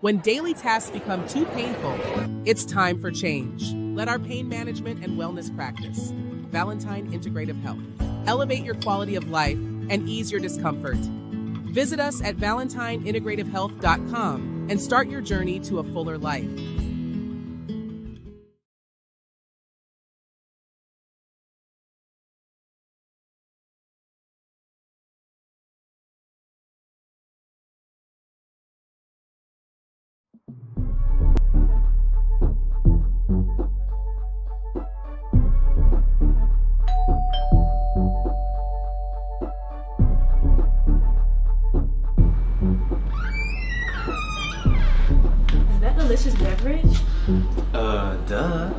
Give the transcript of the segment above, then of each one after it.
When daily tasks become too painful, it's time for change. Let our pain management and wellness practice, Valentine Integrative Health, elevate your quality of life and ease your discomfort. Visit us at valentineintegrativehealth.com and start your journey to a fuller life. Is that delicious beverage? Duh.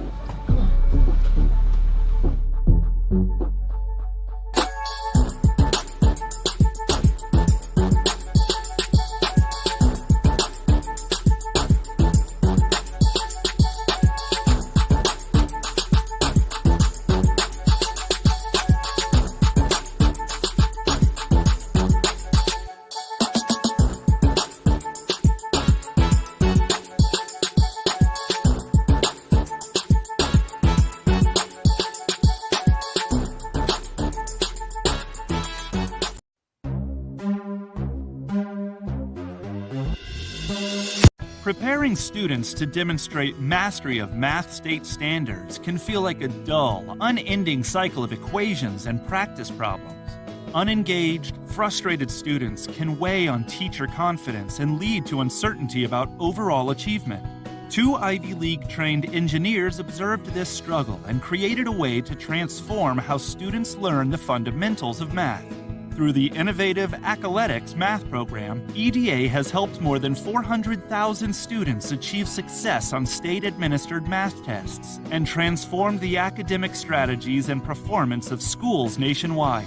Preparing students to demonstrate mastery of math state standards can feel like a dull, unending cycle of equations and practice problems. Unengaged, frustrated students can weigh on teacher confidence and lead to uncertainty about overall achievement. Two Ivy League-trained engineers observed this struggle and created a way to transform how students learn the fundamentals of math. Through the innovative Accoletics math program, EDA has helped more than 400,000 students achieve success on state-administered math tests and transformed the academic strategies and performance of schools nationwide.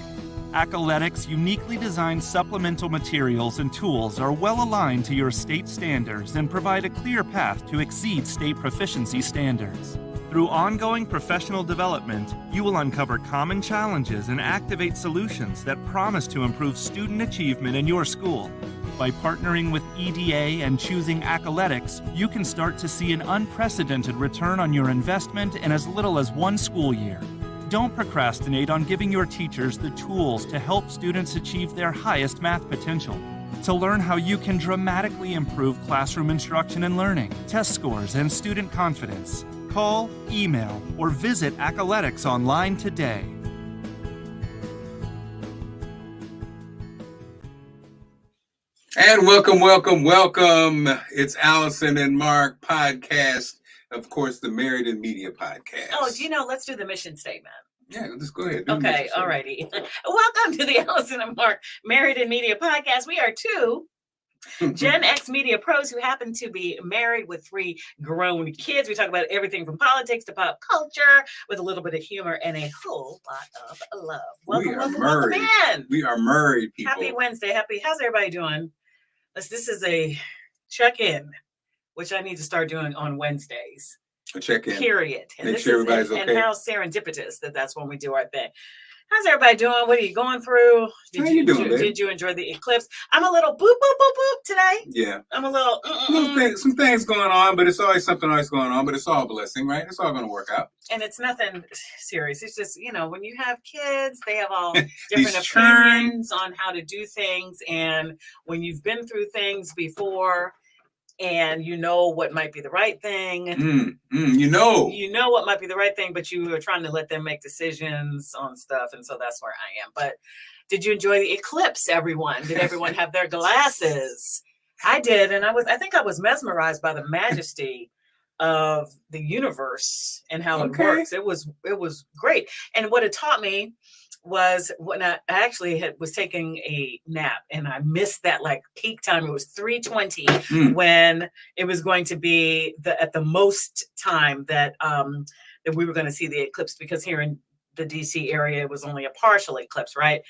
Accoletics' uniquely designed supplemental materials and tools are well aligned to your state standards and provide a clear path to exceed state proficiency standards. Through ongoing professional development, you will uncover common challenges and activate solutions that promise to improve student achievement in your school. By partnering with EDA and choosing Accoletics, you can start to see an unprecedented return on your investment in as little as one school year. Don't procrastinate on giving your teachers the tools to help students achieve their highest math potential. To learn how you can dramatically improve classroom instruction and learning, test scores, and student confidence, call, email, or visit Accoletics online today. And welcome. It's Allison and Marc podcast. Of course, the Married in Media podcast. Oh, let's do the mission statement. Yeah, let's go ahead. Okay, all righty. Welcome to the Allison and Marc Married in Media podcast. We are two Gen X media pros who happen to be married with three grown kids. We talk about everything from politics to pop culture with a little bit of humor and a whole lot of love. Welcome in. We are married, people. Happy Wednesday. How's everybody doing? This is a check-in, which I need to start doing on Wednesdays. A check-in. Period. Make sure everybody's okay. And how serendipitous that's when we do our thing. How's everybody doing? What are you going through? How you doing, babe? Did you enjoy the eclipse? I'm a little boop, boop, boop, boop today. Yeah. I'm a little... Some things going on, but it's always something going on, but it's all a blessing, right? It's all going to work out. And it's nothing serious. It's just, when you have kids, they have all different opinions on how to do things. And when you've been through things before... and you know what might be the right thing. You know what might be the right thing, but you are trying to let them make decisions on stuff. And so that's where I am. But did you enjoy the eclipse, everyone? Did everyone have their glasses? I did. And I think I was mesmerized by the majesty of the universe and how it works. It was great. And what it taught me was when I actually was taking a nap and I missed that peak time. It was 3:20 when it was going to be at the most time that we were going to see the eclipse, because here in the DC area, it was only a partial eclipse, right?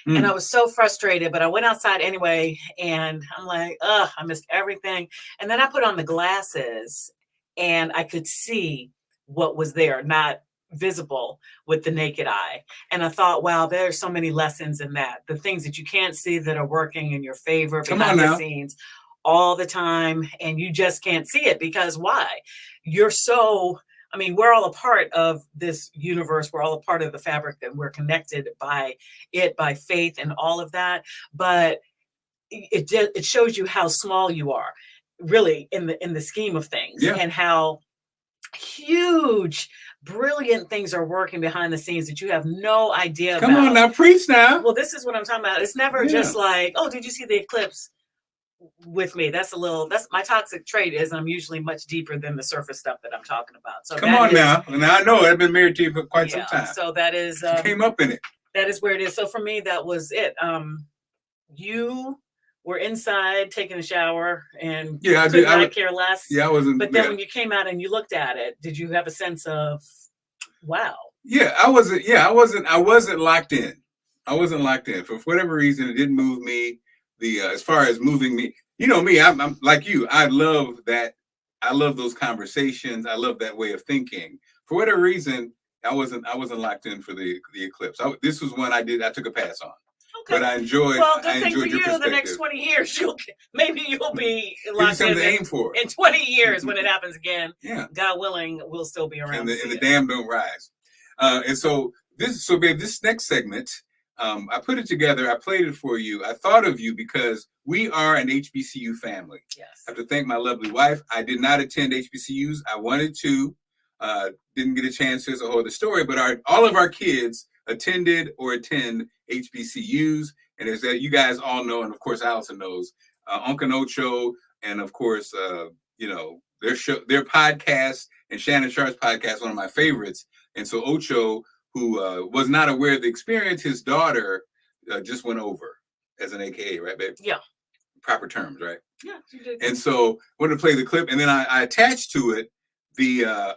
And I was so frustrated, but I went outside anyway, and I'm like, I missed everything. And then I put on the glasses and I could see what was there, not visible with the naked eye. And I thought, wow, there's so many lessons in that. The things that you can't see that are working in your favor behind the scenes all the time, and you just can't see it because why? You're so, I mean, we're all a part of this universe. We're all a part of the fabric, and we're connected by it, by faith and all of that. But it shows you how small you are, really, in the scheme of things, and how huge, brilliant things are working behind the scenes that you have no idea about. Come on now, preach now. Well, this is what I'm talking about. It's never just like, oh, did you see the eclipse with me? That's my toxic trait is I'm usually much deeper than the surface stuff that I'm talking about. So come on now. And I know I've been married to you for quite some time. So that is you came up in it. That is where it is. So for me, that was it. You were inside taking a shower and I did not care less. Yeah, I wasn't. But then when you came out and you looked at it, did you have a sense of wow? Yeah, I wasn't locked in. I wasn't locked in. For whatever reason, it didn't move me. As far as moving me, you know me, I'm like you. I love that. I love those conversations. I love that way of thinking. For whatever reason, I wasn't locked in for the eclipse. This was one I took a pass on. Okay. But I enjoyed. Well, good thing for you. The next 20 years, you'll be locked in. To aim for. In 20 years, when it happens again, God willing, we'll still be around. And the dam don't rise. And so babe, this next segment, I put it together. I played it for you. I thought of you because we are an HBCU family. Yes. I have to thank my lovely wife. I did not attend HBCUs. I wanted to. Didn't get a chance. Here's a whole other story. But all of our kids attended or attend HBCUs, and as that you guys all know, and of course Allison knows, Uncle Ocho, and of course their podcast and Shannon Sharp's podcast, one of my favorites. And so Ocho, who was not aware of the experience, his daughter just went over as an AKA, right, babe? Yeah. Proper terms, right? Yeah, she did. And so I wanted to play the clip, and then I attached to it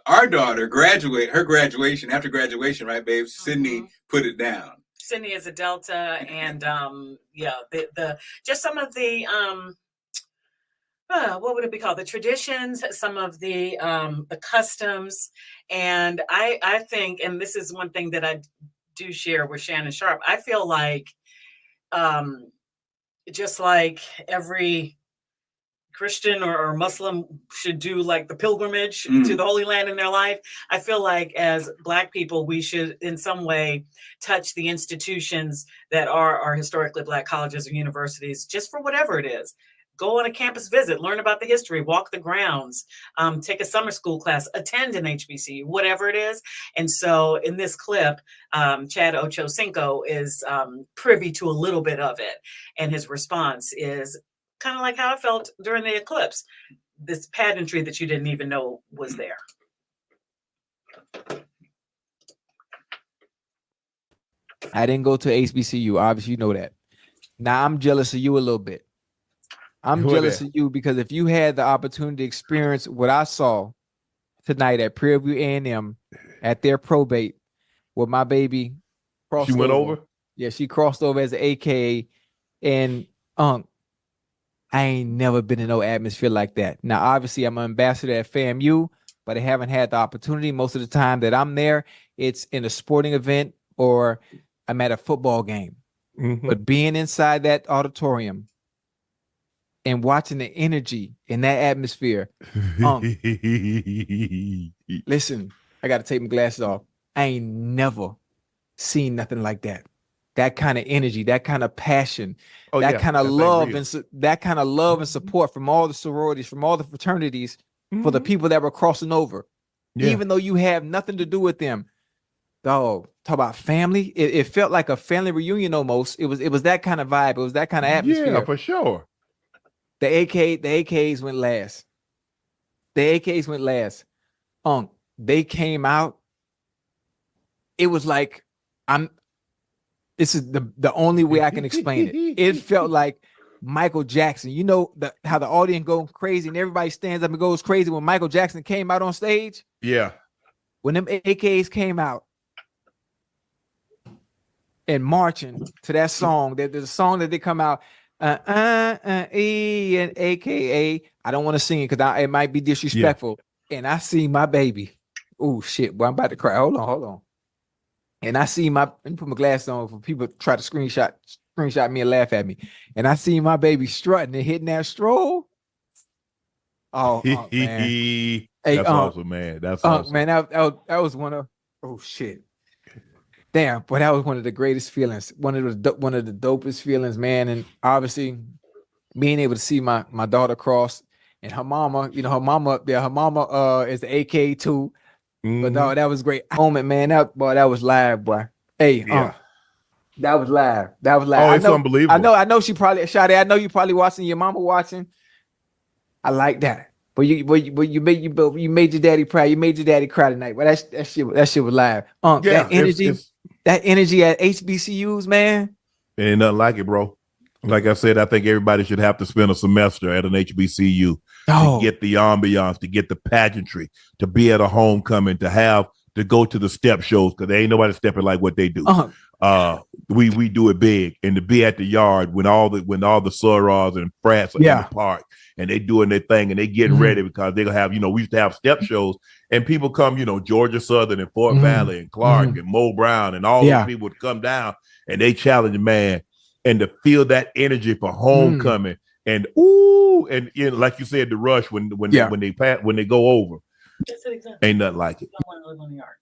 our daughter her graduation, after graduation, right, babe? Sydney put it down. Sydney is a Delta, and the just some of the what would it be called? The traditions, some of the customs, and I think, and this is one thing that I do share with Shannon Sharp. I feel like, just like every Christian or Muslim should do like the pilgrimage to the Holy Land in their life. I feel like as Black people, we should in some way touch the institutions that are our historically Black colleges or universities, just for whatever it is. Go on a campus visit, learn about the history, walk the grounds, take a summer school class, attend an HBCU, whatever it is. And so in this clip, Chad Ochocinco is privy to a little bit of it. And his response is kind of like how I felt during the eclipse, this pageantry that you didn't even know was there. I didn't go to HBCU. Obviously, you know that. Now I'm jealous of you a little bit. I'm jealous of you because if you had the opportunity to experience what I saw tonight at Prairie View A&M at their probate, with my baby crossed went over? Yeah, she crossed over as an AKA, and I ain't never been in no atmosphere like that. Now, obviously, I'm an ambassador at FAMU, but I haven't had the opportunity. Most of the time that I'm there, it's in a sporting event or I'm at a football game. But being inside that auditorium and watching the energy in that atmosphere, listen, I got to take my glasses off. I ain't never seen nothing like that. That kind of energy, that kind of passion, that kind of love, and that kind of love and support from all the sororities, from all the fraternities, for the people that were crossing over, even though you have nothing to do with them. Oh, talk about family. It felt like a family reunion almost. It was that kind of vibe. It was that kind of atmosphere. Yeah, for sure. The AKs went last. The AKs went last. They came out. It was like this is the only way I can explain it. It felt like Michael Jackson. You know how the audience goes crazy and everybody stands up and goes crazy when Michael Jackson came out on stage? Yeah. When them AKs came out and marching to that song, there's a song that they come out, E and AKA. I don't want to sing it because it might be disrespectful. Yeah. And I see my baby. Oh, shit. Boy, I'm about to cry. Hold on. And I see let me put my glasses on for people to try to screenshot me and laugh at me. And I see my baby strutting and hitting that stroll. Oh, man. Hey, that's awesome, man. That's awesome, man. That was one of, oh shit. Damn, but that was one of the greatest feelings. One of the dopest feelings, man. And obviously, being able to see my daughter cross and her mama, her mama up there. Her mama is the AK too. But dog, that was great moment, man. That was live, boy. Hey, that was live. That was live. Oh, it's unbelievable. I know she probably Shadi. I know you probably watching. Your mama watching. I like that. But you made your daddy proud. You made your daddy cry tonight. But that shit was live. That energy at HBCUs, man. Ain't nothing like it, bro. Like I said, I think everybody should have to spend a semester at an HBCU to get the ambiance, to get the pageantry, to be at a homecoming, to go to the step shows, because there ain't nobody stepping like what they do. We do it big, and to be at the yard when all the sorors and frats are in the park and they doing their thing and they getting ready, because they're gonna have, we used to have step shows and people come, Georgia Southern and Fort Valley and Clark and Mo Brown and all those people would come down and they challenge, man, and to feel that energy for homecoming and like you said, the rush when they go over, ain't nothing like it. I want to live on the yard.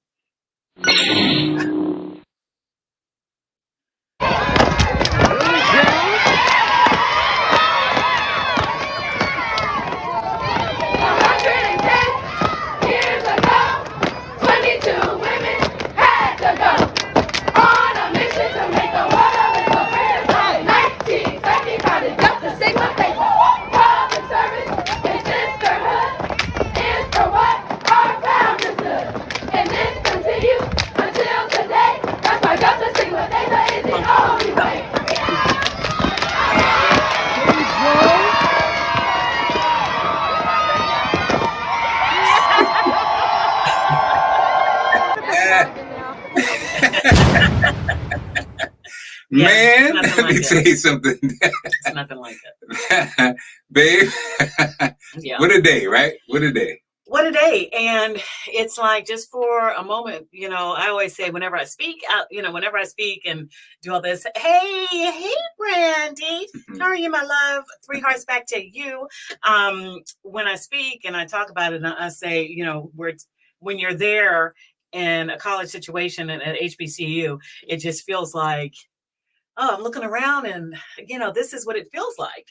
Man, let me tell you something. It's nothing like it. Babe, what a day, right? What a day. What a day. And it's like, just for a moment, I always say whenever I speak out, whenever I speak and do all this, hey, Brandy, how are you, my love? 3 hearts back to you. When I speak and I talk about it, and I say, when you're there in a college situation and at HBCU, it just feels like, I'm looking around and, this is what it feels like,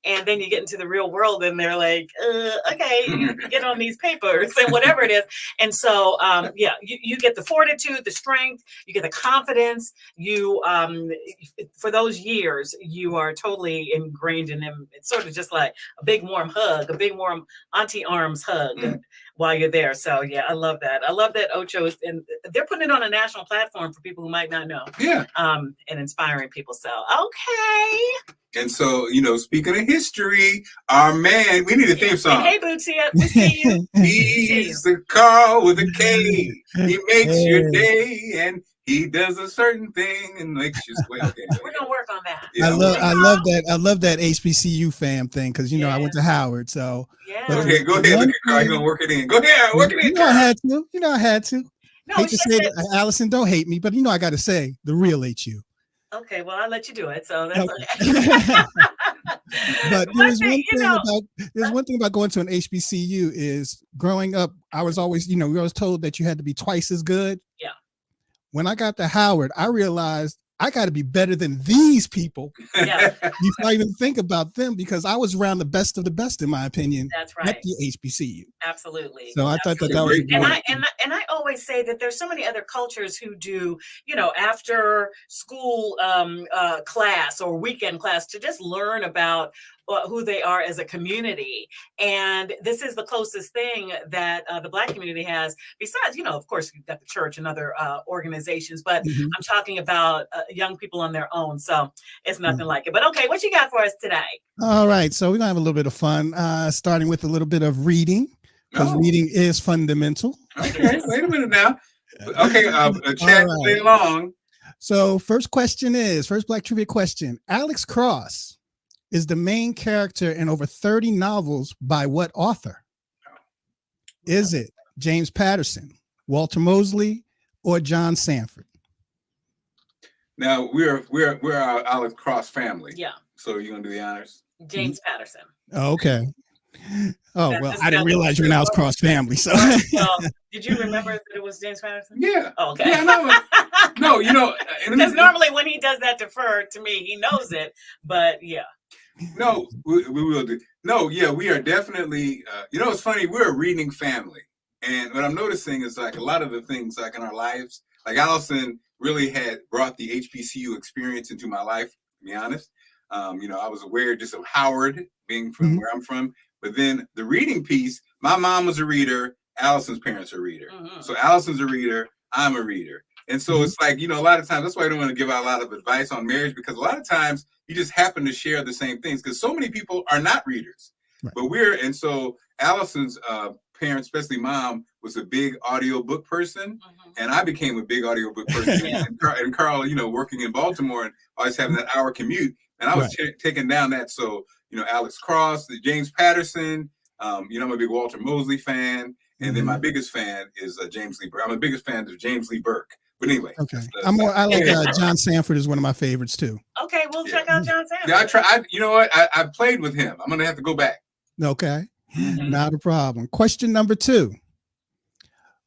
and then you get into the real world and they're like, okay, you get on these papers and whatever it is. And so, you get the fortitude, the strength, you get the confidence, for those years, you are totally ingrained in them. It's sort of just like a big warm hug, a big warm auntie arms hug while you're there. So yeah, I love that. I love that Ocho is, and they're putting it on a national platform for people who might not know. Yeah. And inspiring people. So, okay. And so, speaking of history, our man, we need a theme song. Hey, Bootsy, we see you. He's the Carl with a K. He makes your day, and he does a certain thing and makes you sweat. We're gonna work on that. Yeah, I love that HBCU fam thing, because I went to Howard, so. Yeah. Okay, go ahead. Look at Carl. You're gonna work it in. Go ahead, work it in. I had to. No, hate to say that, Allison, don't hate me, but I got to say the real HU. Okay, well, I'll let you do it. So that's okay. But there's one thing about going to an HBCU is, growing up, I was always, we were always told that you had to be twice as good. Yeah. When I got to Howard, I realized I got to be better than these people. Yeah. Before I even think about them, because I was around the best of the best, in my opinion. That's right. At the HBCU. Absolutely. So I thought that was great. And I always say that there's so many other cultures who do, after school class or weekend class to just learn about who they are as a community. And this is the closest thing that the Black community has, besides, of course, you've got the church and other organizations, but I'm talking about young people on their own. So it's nothing like it. But okay, what you got for us today? All right. So we're going to have a little bit of fun, starting with a little bit of reading, because reading is fundamental. Okay, wait a minute now. Okay, chat play along. So first Black trivia question. Alex Cross is the main character in over 30 novels by what author? Is it James Patterson, Walter Mosley, or John Sanford? Now we're our Alex Cross family. Yeah. So you're gonna do the honors? James Patterson. Okay. Oh, That's well, just I didn't realize you were now Cross family. So, well, did you remember that it was James Patterson? Yeah. Oh, okay. Yeah, no, because normally when he does that defer to me, he knows it. But yeah. No, we will do. No, yeah, we are definitely. It's funny. We're a reading family, and what I'm noticing is like a lot of the things like in our lives, like Allison really had brought the HBCU experience into my life. To be honest, I was aware just of Howard being from where I'm from, but then the reading piece. My mom was a reader. Allison's parents are a reader, so Allison's a reader. I'm a reader. And so it's like, a lot of times, that's why I don't want to give out a lot of advice on marriage, because a lot of times you just happen to share the same things, because so many people are not readers. Right. But so Allison's parents, especially mom, was a big audiobook person. And I became a big audiobook person. and Carl, working in Baltimore and always having that hour commute. And I was taking down that. So, Alex Cross, the James Patterson, I'm a big Walter Mosley fan. And then my biggest fan is James Lee Burke. I'm the biggest fan of James Lee Burke. But anyway, okay. I like John Sanford is one of my favorites too. Okay, we'll check out John Sanford. Yeah, you know what? I've played with him. I'm gonna have to go back. Okay, not a problem. Question number 2.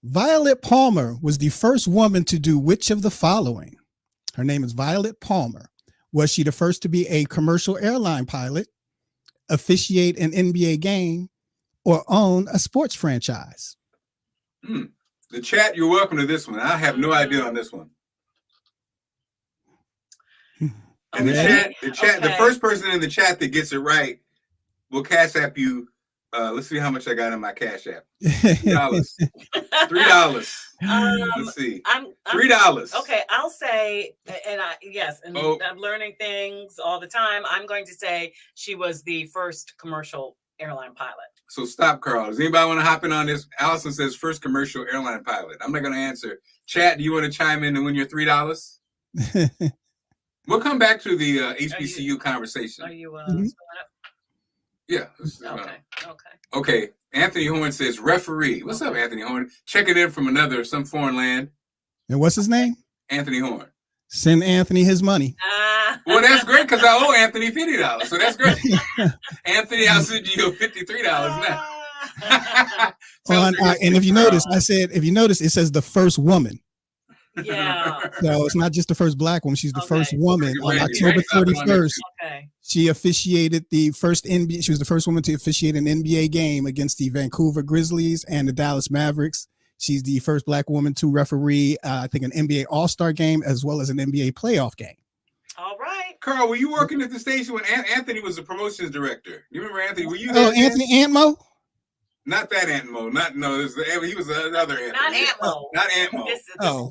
Violet Palmer was the first woman to do which of the following? Her name is Violet Palmer. Was she the first to be a commercial airline pilot, officiate an NBA game, or own a sports franchise? The chat, you're welcome to this one. I have no idea on this one. And the first person in the chat that gets it right will Cash App you. Let's see how much I got in my Cash App. $3. Let's see. $3. Okay, I'll say, I'm learning things all the time. I'm going to say she was the first commercial airline pilot. So stop, Carl. Does anybody want to hop in on this? Allison says first commercial airline pilot. I'm not going to answer. Chat, do you want to chime in and win your $3? We'll come back to the HBCU conversation. Are you Yeah. Okay. Anthony Horn says referee. What's up, Anthony Horn? Checking in from some foreign land. And what's his name? Anthony Horn. Send Anthony his money. Well, that's great because I owe Anthony $50. So that's great. Anthony, I'll send you $53 now. And if you notice, it says the first woman. Yeah. So it's not just the first black woman. She's the first woman. On October 31st, she officiated the first NBA. She was the first woman to officiate an NBA game against the Vancouver Grizzlies and the Dallas Mavericks. She's the first black woman to referee, I think, an NBA All-Star game as well as an NBA playoff game. All right. Carl, were you working at the station when Anthony was the promotions director? You remember Anthony? Were you there? Oh, Anthony Antmo? Not that Antmo. He was another Antmo. Not Antmo. Not Antmo.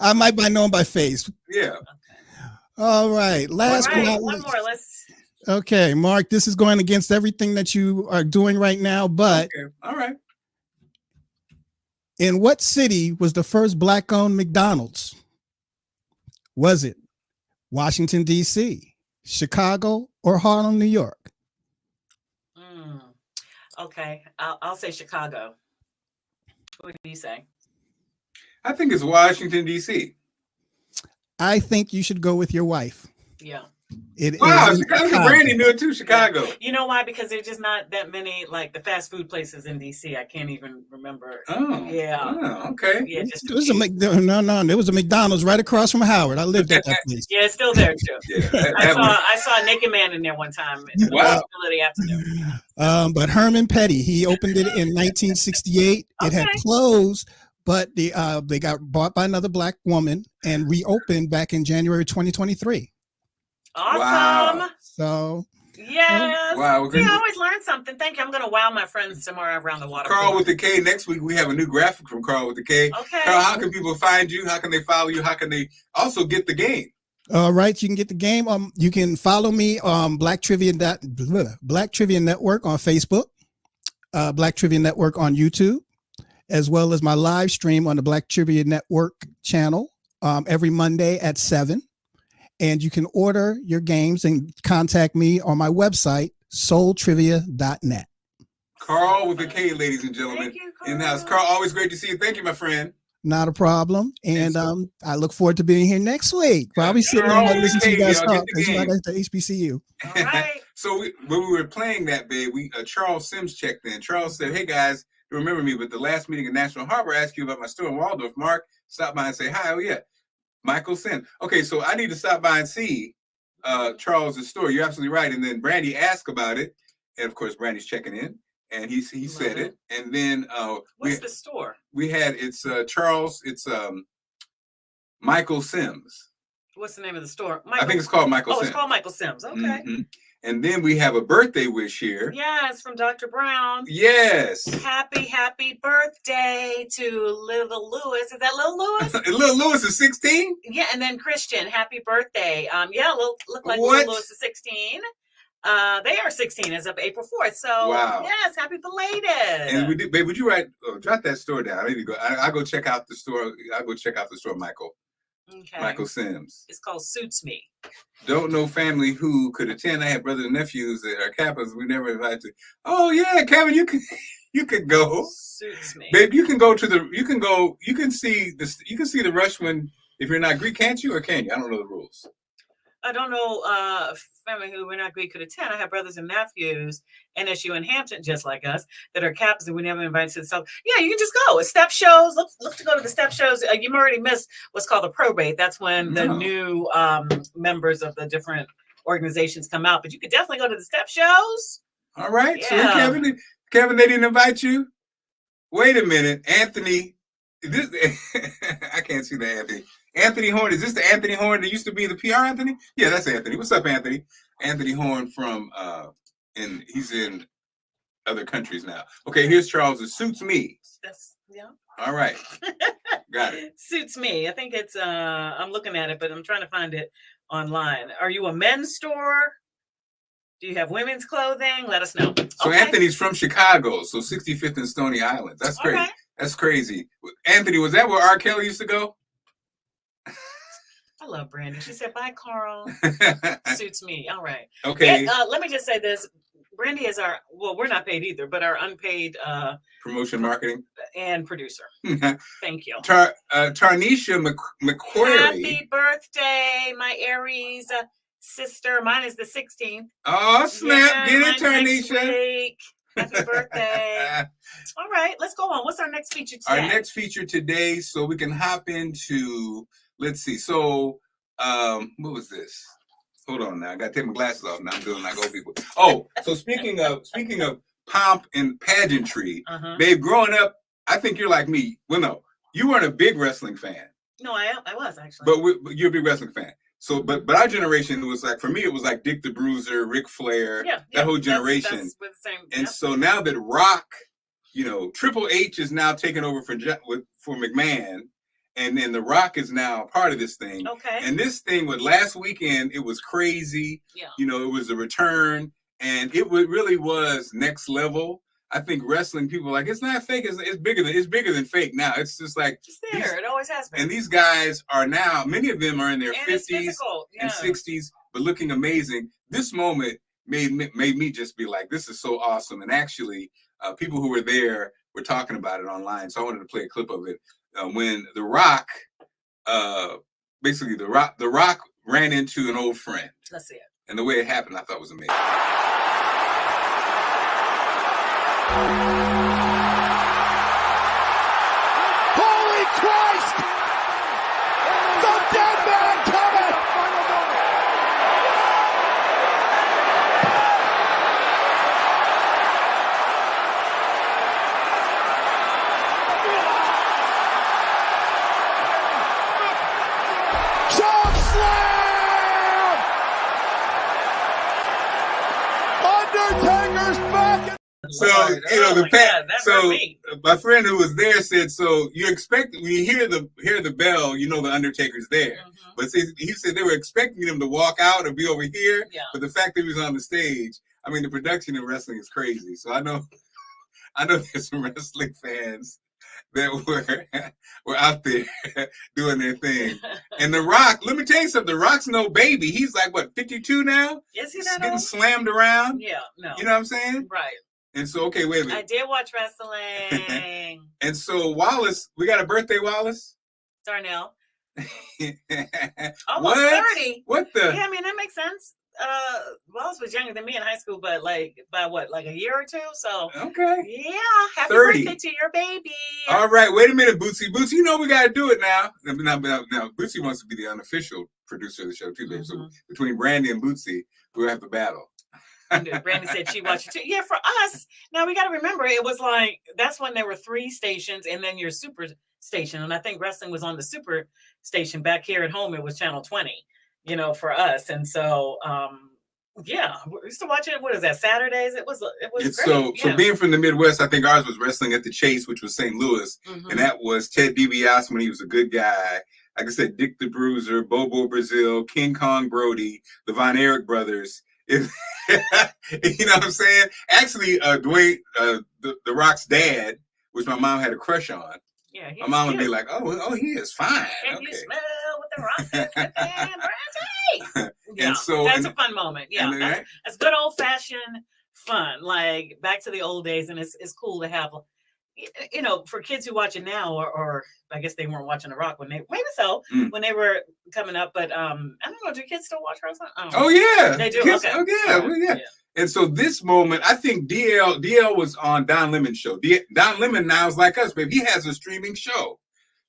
I might know him by face. Yeah. All right. One more. Okay, Mark, this is going against everything that you are doing right now, but okay. All right. In what city was the first black-owned McDonald's? Was it Washington, D.C., Chicago, or Harlem, New York? Okay, I'll say Chicago. What do you say? I think it's Washington, D.C. I think you should go with your wife. Yeah. Chicago. Brandy knew it too. Chicago. Yeah. You know why? Because there's just not that many like the fast food places in DC. I can't even remember. Oh, yeah. Oh, okay. Yeah, there was a McDonald's right across from Howard. I lived at that place. Yeah, it's still there too. Yeah, I saw a naked man in there one time. Wow. Afternoon. But Herman Petty, he opened it in 1968. It had closed, but they got bought by another black woman and reopened back in January 2023. Awesome. Wow. So yes. Wow. See, I always learn something. Thank you. I'm going to wow my friends somewhere around the water. Carl with the K. Next week we have a new graphic from Carl with the K. Okay. Carl, how can people find you? How can they follow you? How can they also get the game? All right, you can get the game. You can follow me on Black Trivia Network on Facebook, Black Trivia Network on YouTube, as well as my live stream on the Black Trivia Network channel every Monday at 7. And you can order your games and contact me on my website, soultrivia.net. Carl with the K, ladies and gentlemen. Thank you, in the house. Carl, always great to see you. Thank you, my friend. Not a problem. And I look forward to being here next week. Probably sitting and listening to you guys talk because you like the HBCU. All right. So when we were playing that, babe, Charles Sims checked in. Charles said, "Hey guys, you remember me? But the last meeting in National Harbor, I asked you about my store in Waldorf. Mark, stop by and say hi." Oh yeah, Michael Sims. Okay, so I need to stop by and see Charles's store. You're absolutely right. And then Brandy asked about it, and of course Brandy's checking in, and he said it. And then what's the store? We had Charles. It's Michael Sims. What's the name of the store? I think it's called Michael Sims. Oh, it's called Michael Sims. Okay. Mm-hmm. And then we have a birthday wish here. Yes, from Dr. Brown. Yes. Happy birthday to little Lewis. Is that little Lewis? Little Lewis is 16? Yeah, and then Christian, happy birthday. Yeah, look like little Lewis is 16. They are 16 as of April 4th. So wow. Yes, happy belated. And babe, would you jot that store down? I need to go. I'll go check out the store. I'll go check out the store, Michael. Okay. Michael Sims. It's called Suits Me. Don't know family who could attend. I have brothers and nephews that are Kappas. We never invited to. Oh yeah, Kevin, you could go. Suits me, babe. You can go to the. You can go. You can see this. You can see the Rushman if you're not Greek. Can't you, or can you? I don't know the rules. I don't know family who we're not Greek could attend. I have brothers and nephews, NSU in Hampton, just like us, that are Kappas and we never invited to the South. Yeah, you can just go. It's step shows. Look to go to the step shows. You've already missed what's called the probate. That's when the new members of the different organizations come out. But you could definitely go to the step shows. All right. Yeah. So Kevin, they didn't invite you? Wait a minute. Anthony, I can't see the Anthony. Anthony Horn, is this the Anthony Horn that used to be the PR Anthony? Yeah, that's Anthony. What's up, Anthony? Anthony Horn from, he's in other countries now. Okay, here's Charles. It suits me. Yeah. All right. Got it. Suits me. I think it's, I'm looking at it, but I'm trying to find it online. Are you a men's store? Do you have women's clothing? Let us know. So okay. Anthony's from Chicago, so 65th and Stony Island. That's crazy. Okay. That's crazy. Anthony, was that where R. Kelly used to go? I love Brandy. She said, "Bye, Carl." Suits me. All right. Okay. And, let me just say this. Brandy is we're not paid either, but our unpaid promotion marketing and producer. Thank you. Tarnisha McQuarrie. Happy birthday, my Aries sister. Mine is the 16th. Oh, snap. Get it, Tarnisha. Happy birthday. All right, let's go on. What's our next feature today? Our next feature today, so we can hop into, let's see. So, what was this? Hold on now. I got to take my glasses off now. I'm doing like old people. Oh, so speaking of pomp and pageantry, babe, growing up, I think you're like me. Well, no, you weren't a big wrestling fan. No, I was actually. But you're a big wrestling fan. So, but our generation was like, for me, it was like Dick the Bruiser, Ric Flair, that whole generation. That's the same, and so now that Rock, Triple H is now taking over for McMahon, and then The Rock is now part of this thing. Okay. And this thing with last weekend, it was crazy. Yeah. It was a return, and it really was next level. I think wrestling people are like, it's not fake. It's bigger than fake now. It's just like it's there. It always has been. And these guys are now, many of them are in their 50s and 60s, but looking amazing. This moment made me just be like, this is so awesome. And actually, people who were there were talking about it online. So I wanted to play a clip of it when The Rock, basically The Rock ran into an old friend. Let's see it. And the way it happened, I thought was amazing. Holy Christ! The dead man cometh! Choke slam! Undertaker's back! So my friend who was there said, so you expect when you hear the bell, the Undertaker's there. But he said they were expecting him to walk out or be over here. Yeah. But the fact that he was on the stage, I mean, the production in wrestling is crazy. So I know there's some wrestling fans that were out there doing their thing. And The Rock, let me tell you something, The Rock's no baby. He's like, what, 52 now? Is he that getting old? Slammed around? Yeah, no. You know what I'm saying? Right. And so, okay, wait a minute. I did watch wrestling. And so Wallace, we got a birthday, Wallace? Darnell. Almost 30. What the? Yeah, I mean, that makes sense. Wallace was younger than me in high school, but like by what, like a year or two? So okay. Yeah. Happy 30. birthday to your baby. All right, wait a minute, Bootsy. Bootsy, you know we gotta do it now. Now, Bootsy wants to be the unofficial producer of the show too, babe. So between Brandy and Bootsy, we'll have to battle. Brandy said she watched it too. Yeah, for us, now we got to remember it was like that's when there were 3 stations and then your super station. And I think wrestling was on the super station back here at home. It was channel 20, for us. And so, yeah, we used to watch it. What is that? Saturdays? It was great. So being from the Midwest, I think ours was Wrestling at the Chase, which was St. Louis. And that was Ted DiBiase when he was a good guy. Like I said, Dick the Bruiser, Bobo Brazil, King Kong Brody, the Von Erich brothers. You know what I'm saying? Actually, Dwayne, the Rock's dad, which my mom had a crush on. Yeah, my mom would be like, "Oh, he is fine." Can you smell what the Rock is cooking, Yeah, and so that's a fun moment. Yeah, that's good old fashioned fun. Like back to the old days, and it's cool to have. For kids who watch it now, or I guess they weren't watching The Rock when they when they were coming up. But I don't know, do kids still watch wrestling? Oh yeah, they do. Kids, okay. Oh yeah, well, yeah. And so this moment, I think DL was on Don Lemon's show. Don Lemon now is like us, baby. He has a streaming show.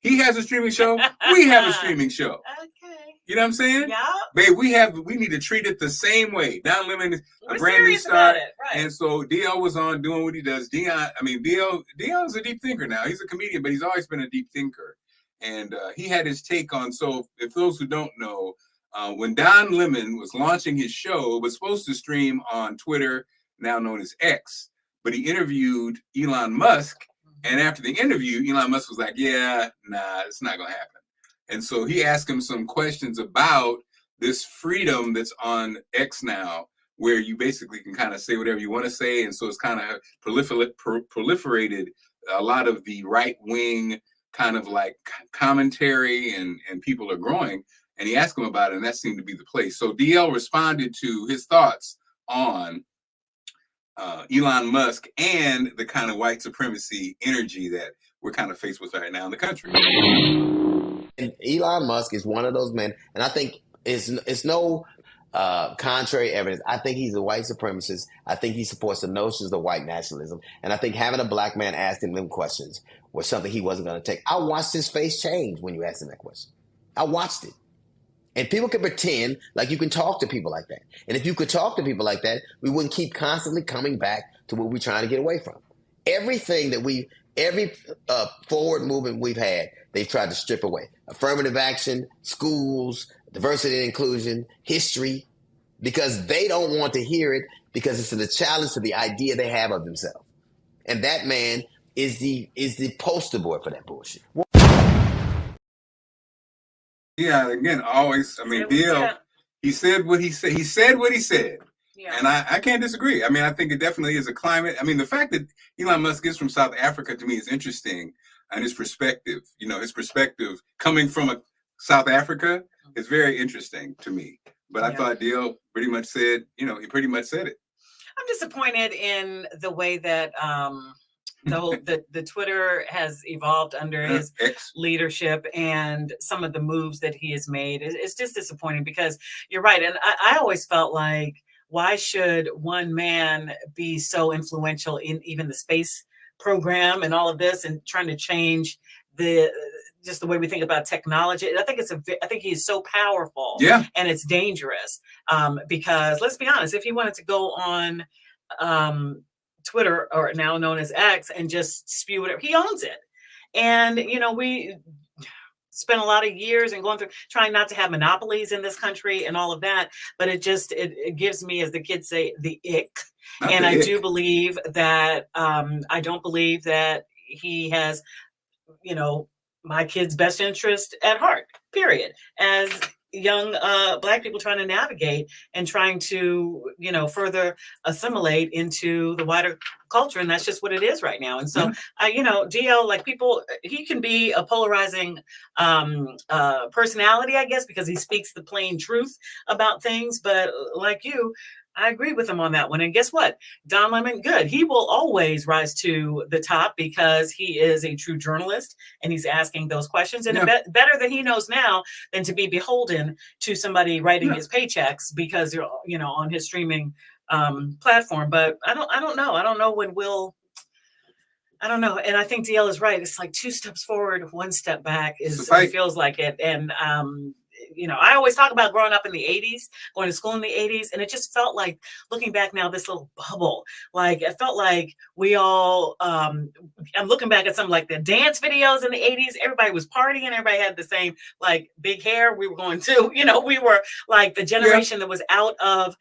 He has a streaming show. We have a streaming show. Okay. You know what I'm saying? Yeah. Babe, we need to treat it the same way. Don Lemon is a brand new star. Right. And so DL was on doing what he does. DL is a deep thinker now. He's a comedian, but he's always been a deep thinker. And he had his take on, so if those who don't know, when Don Lemon was launching his show, it was supposed to stream on Twitter, now known as X, but he interviewed Elon Musk. And after the interview, Elon Musk was like, yeah, nah, it's not going to happen. And so he asked him some questions about this freedom that's on X now, where you basically can kind of say whatever you want to say. And so it's kind of proliferated a lot of the right wing kind of like commentary, and people are growing. And he asked him about it, and that seemed to be the place. So DL responded to his thoughts on Elon Musk and the kind of white supremacy energy that we're kind of faced with right now in the country. And Elon Musk is one of those men, and I think it's no contrary evidence. I think he's a white supremacist. I think he supports the notions of white nationalism. And I think having a black man asking them questions was something he wasn't going to take. I watched his face change when you asked him that question. I watched it. And people can pretend like you can talk to people like that. And if you could talk to people like that, we wouldn't keep constantly coming back to what we're trying to get away from. Everything that every forward movement we've had, they've tried to strip away. Affirmative action, schools, diversity and inclusion, history, because they don't want to hear it because it's a challenge to the idea they have of themselves. And that man is the poster boy for that bullshit. Yeah, again, always. I mean, DL, he said what he said. He said what he said. Yeah. And I can't disagree. I mean, I think it definitely is a climate. I mean, the fact that Elon Musk is from South Africa to me is interesting, and his perspective, his perspective coming from South Africa is very interesting to me. But I thought DL pretty much said, he pretty much said it. I'm disappointed in the way that the Twitter has evolved under his leadership and some of the moves that he has made. It's just disappointing because you're right. And I always felt like, why should one man be so influential in even the space program and all of this and trying to change just the way we think about technology? I think he's so powerful, and it's dangerous because let's be honest, if he wanted to go on Twitter, or now known as X, and just spew whatever, he owns it. And we spent a lot of years and going through trying not to have monopolies in this country and all of that, but it gives me, as the kids say, the ick. And I do believe that I don't believe that he has my kids' best interest at heart, period, as young Black people trying to navigate and trying to further assimilate into the wider culture. And that's just what it is right now. And so DL, like, people, he can be a polarizing personality, I guess, because he speaks the plain truth about things, but like you, I agree with him on that one. And guess what? Don Lemon, good. He will always rise to the top because he is a true journalist and he's asking those questions. And better that he knows now than to be beholden to somebody writing his paychecks because you're, on his streaming platform. But I don't know. I don't know when I don't know. And I think DL is right. It's like 2 steps forward, 1 step back it feels like it. And, I always talk about growing up in the 80s, going to school in the 80s. And it just felt like, looking back now, this little bubble, like it felt like we all, I'm looking back at some like the dance videos in the 80s. Everybody was partying. Everybody had the same like big hair. We were going to, we were like the generation that was out of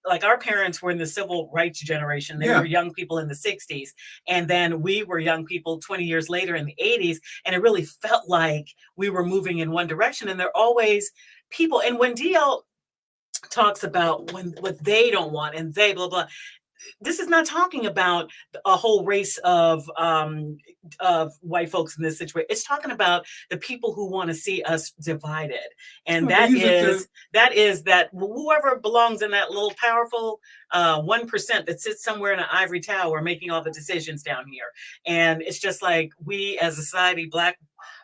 like our parents were in the civil rights generation. They were young people in the 60s. And then we were young people 20 years later in the 80s. And it really felt like we were moving in one direction. And there are always people. And when DL talks about what they don't want and they blah, blah, this is not talking about a whole race of white folks in this situation. It's talking about the people who want to see us divided. And that is whoever belongs in that little powerful 1% that sits somewhere in an ivory tower making all the decisions down here. And it's just like we as a society, Black,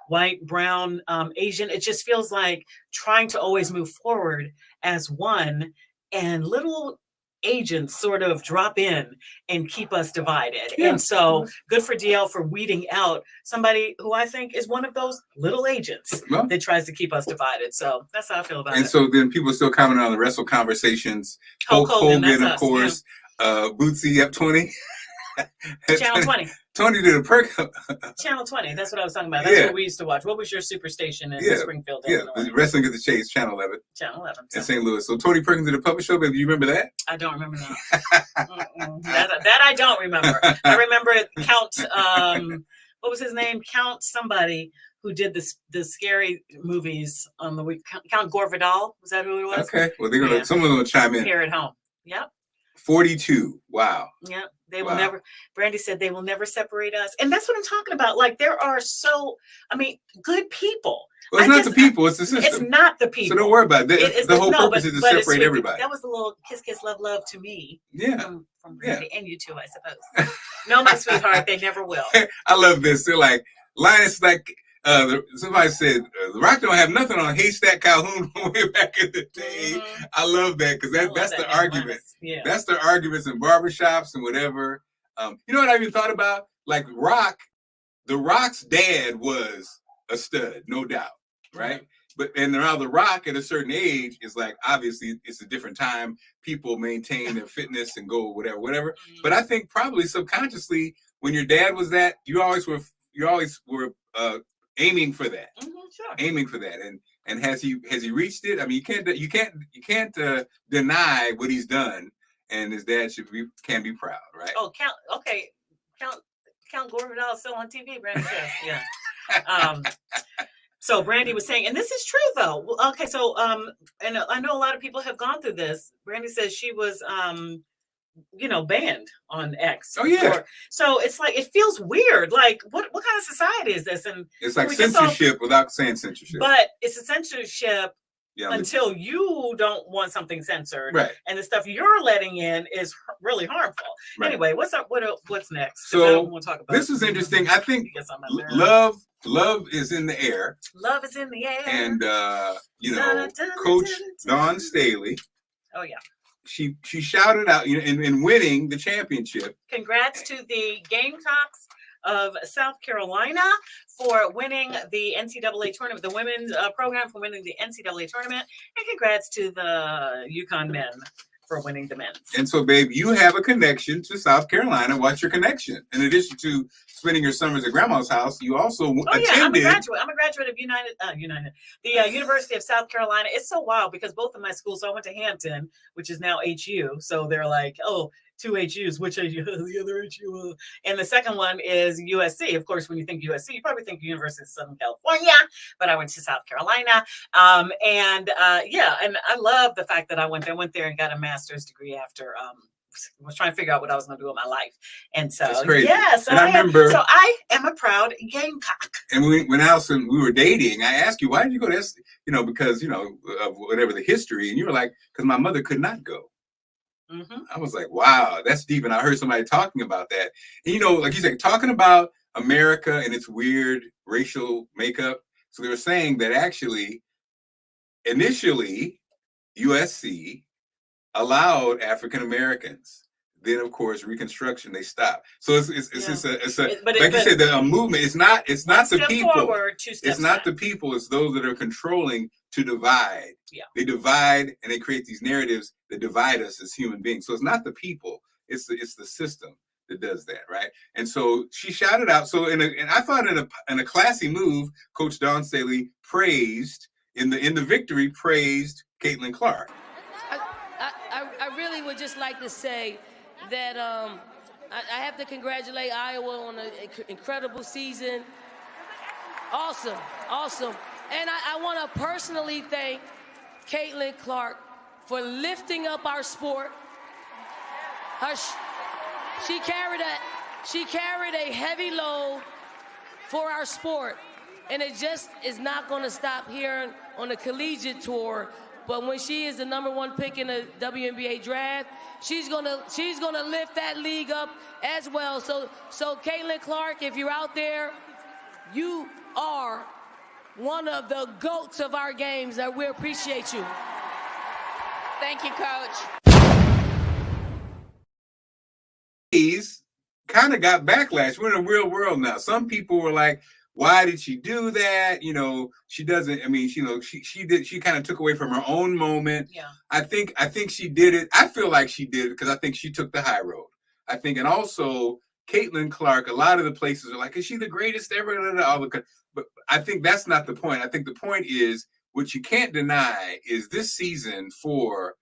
white, brown, Asian, it just feels like trying to always move forward as one, and little agents sort of drop in and keep us divided. And so good for DL for weeding out somebody who I think is one of those little agents that tries to keep us divided. So that's how I feel about it. And so then people still commenting on the wrestle conversations. Hulk Hogan, of course. Bootsy up 20. Channel 20. Tony did a perk. Channel 20. That's what I was talking about. That's what we used to watch. What was your super station in Springfield, Illinois? Wrestling at the Chase, Channel 11. Channel 11. In St. Louis. So Tony Perkins did a puppet show, but do you remember that? I don't remember that. that I don't remember. I remember Count, what was his name? Count somebody who did the scary movies on the week. Count Gore Vidal. Was that who it was? Okay. Well, someone's going to chime in. Here at home. Yep. 42. Wow. Yep. They will never, Brandy said they will never separate us. And that's what I'm talking about. Like there are good people. Well, it's not the people, it's the system. It's not the people. So don't worry about it. The whole purpose is to separate everybody. That was a little kiss, kiss, love, love to me. Yeah. From Brandy and you too, I suppose. No, my sweetheart, they never will. I love this. They're like, Linus, like, somebody said, The Rock don't have nothing on Haystack Calhoun way back in the day. I love that because that's the argument. That's the arguments in barbershops and whatever. You know what I even thought about? Like The Rock's dad was a stud, no doubt, right? And now The Rock at a certain age is like, obviously it's a different time. People maintain their fitness and go whatever. But I think probably subconsciously when your dad was that, you always were aiming for that, aiming for that, and has he reached it? I mean, you can't deny what he's done, and his dad can be proud, right? Oh, Count Gore Vidal is still on TV. Brandy says, yeah. So Brandy was saying, and this is true though. Okay, so and I know a lot of people have gone through this. Brandy says she was banned on X. Oh yeah. So it's like it feels weird. Like what kind of society is this? And it's like censorship without saying censorship. But it's a censorship until you don't want something censored, right? And the stuff you're letting in is really harmful. Right. Anyway, what's up? What's next? So I don't want to talk about this is interesting. I think love is in the air. Love is in the air. And Coach Dawn Staley. Oh yeah. She shouted out in winning the championship. Congrats to the Gamecocks of South Carolina for winning the NCAA tournament, the women's program for winning the NCAA tournament, and congrats to the UConn men for winning the men's. And so, babe, you have a connection to South Carolina. What's your connection? In addition to spending your summers at Grandma's house, you also attended. I'm a graduate of the University of South Carolina. It's so wild because both of my schools. So I went to Hampton, which is now HU. So they're like, oh, 2 HUs. Which HU? The other HU. And the second one is USC. Of course, when you think USC, you probably think University of Southern California. But I went to South Carolina, and I love the fact that I went there and got a master's degree after. Was trying to figure out what I was going to do with my life, and so yes, and I remember. So I am a proud Gamecock. And when Allison, we were dating, I asked you, why did you go to because of whatever the history, and you were like, because my mother could not go. I was like, wow, that's deep. And I heard somebody talking about that. And, you know, like you said, talking about America and its weird racial makeup. So they were saying that actually, initially, USC allowed African Americans. Then, of course, Reconstruction, they stopped. So it's like you said, a movement. It's not the people. Forward, it's not the people. It's those that are controlling to divide. Yeah. They divide and they create these narratives that divide us as human beings. So it's not the people. It's the system that does that, right? And so she shouted out. So and I thought in a classy move, Coach Dawn Staley praised in the victory praised Caitlin Clarke. I really would just like to say that I have to congratulate Iowa on an incredible season. Awesome. And I want to personally thank Caitlin Clarke for lifting up our sport. She carried a heavy load for our sport. And it just is not going to stop here on the collegiate tour. But when she is the #1 pick in the WNBA draft, she's gonna lift that league up as well. So Caitlin Clarke, if you're out there, you are one of the GOATs of our games. We appreciate you. Thank you, Coach. He's kind of got backlash. We're in a real world now. Some people were like, why did she do that? You know, she doesn't, I mean, you know, she kind of took away from her own moment. Yeah. I think she did it. I feel like she did it because I think she took the high road. I think, and also Caitlin Clarke, a lot of the places are like, is she the greatest ever? But I think that's not the point. I think the point is what you can't deny is this season for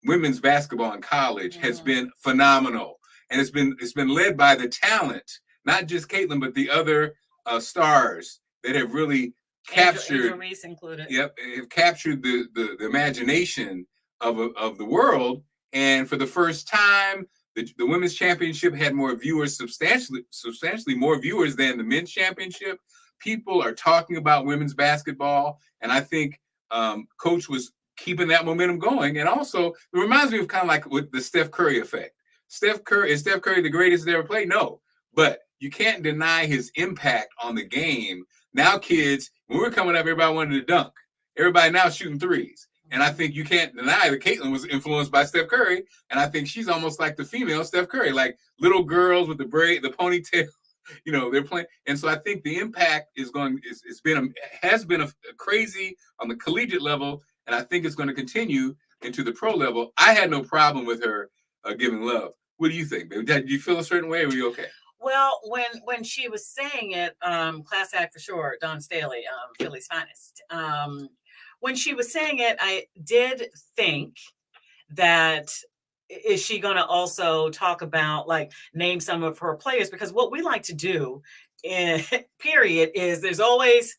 women's basketball in college has been phenomenal. And it's been led by the talent, not just Caitlin, but the other stars that have really captured, Angel Reese included. Yep, have captured the imagination of the world. And for the first time, the women's championship had more viewers, substantially more viewers than the men's championship. People are talking about women's basketball, and I think Coach was keeping that momentum going. And also, it reminds me of kind of like with the Steph Curry effect. Is Steph Curry the greatest to ever play? No, but you can't deny his impact on the game. Now, kids, when we were coming up, everybody wanted to dunk. Everybody now shooting threes. And I think you can't deny that Caitlin was influenced by Steph Curry. And I think she's almost like the female Steph Curry, like little girls with the braid, the ponytail, you know, they're playing. And so I think the impact has been a crazy on the collegiate level. And I think it's going to continue into the pro level. I had no problem with her giving love. What do you think, baby? Did you feel a certain way or were you okay? Well, when she was saying it, class act for sure, Dawn Staley, Philly's finest. When she was saying it, I did think that, is she going to also talk about, like, name some of her players? Because what we like to do, period, is there's always,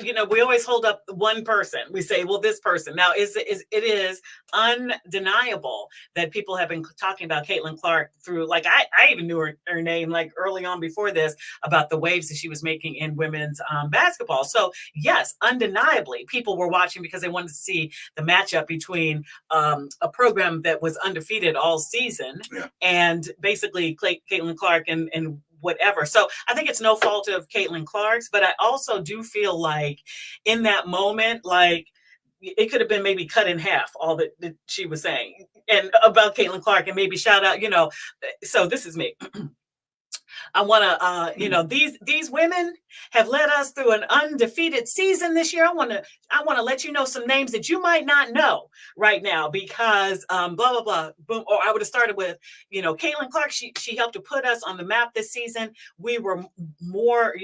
you know, we always hold up one person. We say, well, this person. Now, it is undeniable that people have been talking about Caitlin Clarke through, like, I even knew her name, like, early on before this, about the waves that she was making in women's basketball. So, yes, undeniably, people were watching because they wanted to see the matchup between a program that was undefeated all season and basically Caitlin Clarke and whatever. So I think it's no fault of Caitlin Clarke's, but I also do feel like in that moment, like, it could have been maybe cut in half, all that she was saying and about Caitlin Clarke, and maybe shout out, you know, so this is me. I want to, you know, these women have led us through an undefeated season this year. I want to let you know some names that you might not know right now because blah, blah, blah, boom. Or I would have started with, you know, Caitlin Clarke. She helped to put us on the map this season. We were more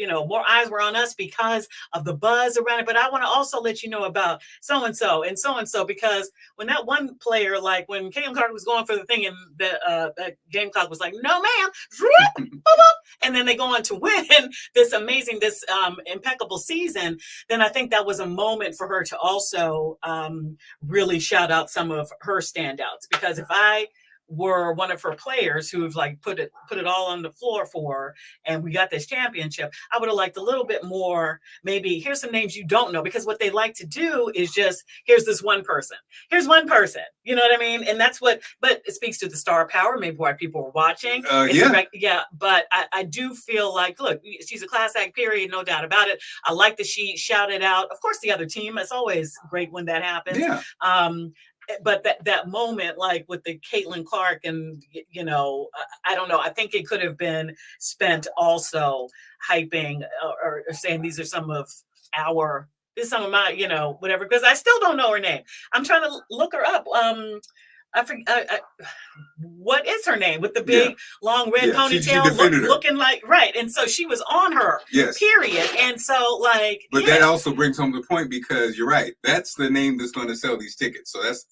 eyes were on us because of the buzz around it. But I want to also let you know about so-and-so and so-and-so, because when that one player, like when Caitlin Clarke was going for the thing and the game clock was like, no, ma'am. And then they go on to win this impeccable season, then I think that was a moment for her to also really shout out some of her standouts. Because if I were one of her players who've like put it all on the floor for her, and we got this championship. I would have liked a little bit more, maybe here's some names you don't know, because what they like to do is just, here's this one person. Here's one person. You know what I mean? And that's what, but it speaks to the star power, maybe why people were watching. Yeah. But I do feel like, look, she's a class act, period, no doubt about it. I like that she shouted out, of course, the other team. It's always great when that happens. Yeah. But that moment, like with the Caitlin Clarke, and I don't know. I think it could have been spent also hyping or saying these are some of my, whatever. Because I still don't know her name. I'm trying to look her up. I forget what is her name with the big long red ponytail, looking like right. And so she was on her. Yes. Period. And so like, but that also brings home the point, because you're right. That's the name that's going to sell these tickets. So that's.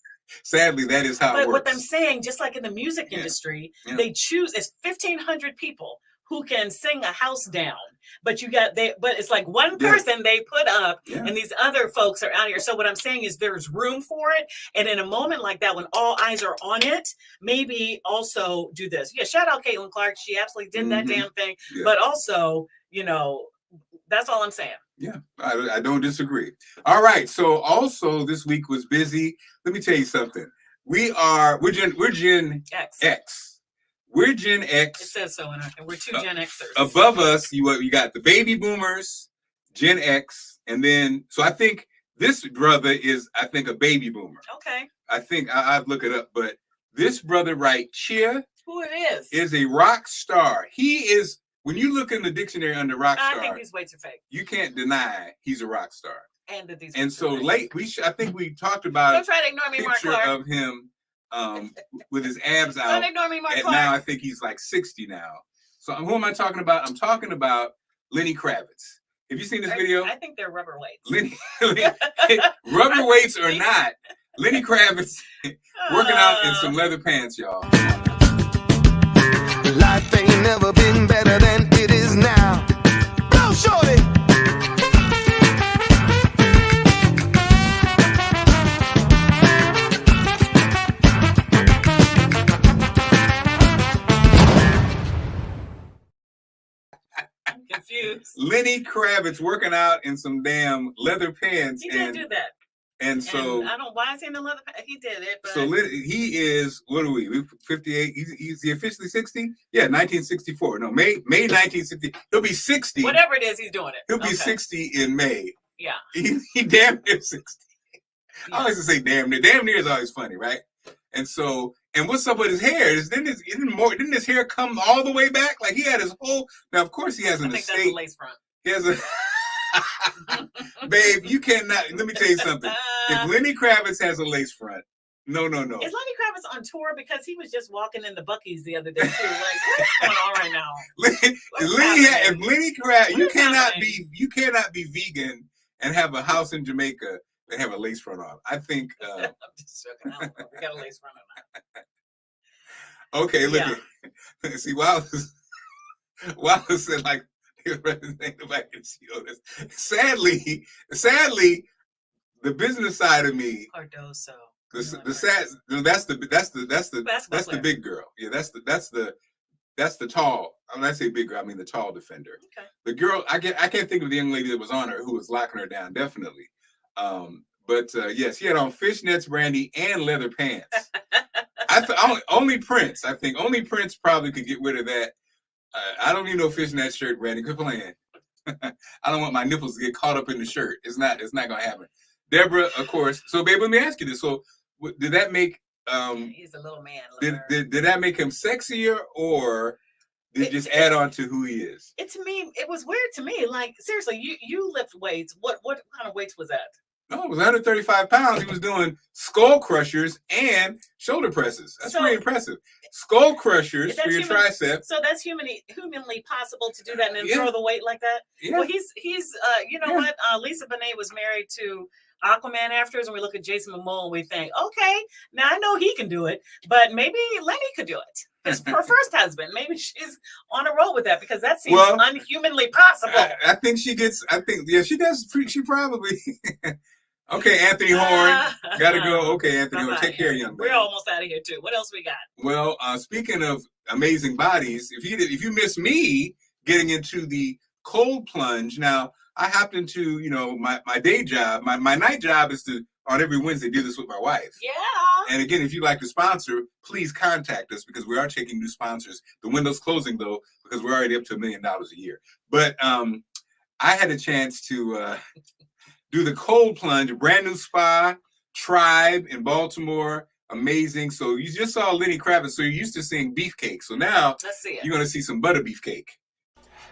Sadly, that is how it works. What I'm saying, just like in the music industry, they choose, it's 1,500 people who can sing a house down, but it's like one person they put up, and these other folks are out here. So what I'm saying is there's room for it. And in a moment like that, when all eyes are on it, maybe also do this. Yeah, shout out Caitlin Clarke. She absolutely did that damn thing. Yeah. But also, that's all I'm saying. Yeah, I don't disagree. All right. So also this week was busy. Let me tell you something. We're Gen X. We're Gen X. It says so in our, we're two Gen Xers. Above us, you got the baby boomers, Gen X, and then so I think this brother is a baby boomer. Okay. I think I'd look it up, but this brother right here, who it is a rock star. He is. When you look in the dictionary under rock star, I think these weights are fake. You can't deny he's a rock star. And so late, I think we talked about don't try to ignore me, Marc Clarke. Of him with his abs out. Don't ignore me, Marc Clarke. And now I think he's like 60 now. So who am I talking about? I'm talking about Lenny Kravitz. Have you seen this video? I think they're rubber weights. Rubber weights or not, Lenny Kravitz working out in some leather pants, y'all. Life ain't never been better than it is now. Go, shorty! I'm confused. Lenny Kravitz working out in some damn leather pants. He did do that. And so I don't. Why is he in the leather? He did it. But... So he is. What are we? 58. He's officially 60. Yeah, 1964. No, May 1960. He'll be 60. Whatever it is, he's doing it. He'll be 60 in May. Yeah. He damn near 60. Yeah. I always say damn near. Damn near is always funny, right? And so, and what's up with his hair? Didn't his hair come all the way back? Like he had his whole. Now, of course, he has an estate. That's a lace front. He has a. Babe, you cannot. Let me tell you something. If Lenny Kravitz has a lace front, no. Is Lenny Kravitz on tour? Because he was just walking in the Buc-ee's the other day too. Like, what's going on right now? If Lenny Kravitz, you cannot be vegan and have a house in Jamaica and have a lace front on. I think. I'm just joking. I don't know. We got a lace front on. Okay, look. Yeah. See, Wallace said like. If I can see all this. Sadly, the business side of me. Cardoso. That's the big girl. Yeah, that's the tall. When I say big girl, I mean the tall defender. Okay. The girl, I can't think of the young lady that was on her who was locking her down. Definitely. But yes, he had on fishnets, Brandy, and leather pants. Only Prince. I think only Prince probably could get rid of that. I don't need no fishnet shirt, Brandy. Quit playing. I don't want my nipples to get caught up in the shirt. It's not gonna happen. Deborah, of course. So, babe, let me ask you this. So, did that make he's a little man. Did that make him sexier, or did it just add on to who he is? It was weird to me. Like seriously, you lift weights. What kind of weights was that? No, it was 135 pounds. He was doing skull crushers and shoulder presses. That's pretty impressive. Skull crushers for your triceps. So that's humanly possible to do that and then throw the weight like that? Yeah. Well, he's you know what? Lisa Bonet was married to Aquaman afterwards, and we look at Jason Momoa and we think, okay, now I know he can do it, but maybe Lenny could do it. Her first husband. Maybe she's on a roll with that because that seems unhumanly possible. I think she gets. She does. She probably. Okay, Anthony Horn. Gotta go. Okay, Anthony Horn. Take care, young man. We're almost out of here too. What else we got? Well, speaking of amazing bodies, if you miss me getting into the cold plunge, now I happen to, my day job, my night job is to on every Wednesday do this with my wife. Yeah. And again, if you'd like to sponsor, please contact us because we are taking new sponsors. The window's closing though because we're already up to $1 million a year. But I had a chance to do the cold plunge, a brand new spa, Tribe in Baltimore. Amazing. So you just saw Lenny Kravitz. So you're used to seeing beefcake. So now let's see it. You're going to see some butter beefcake.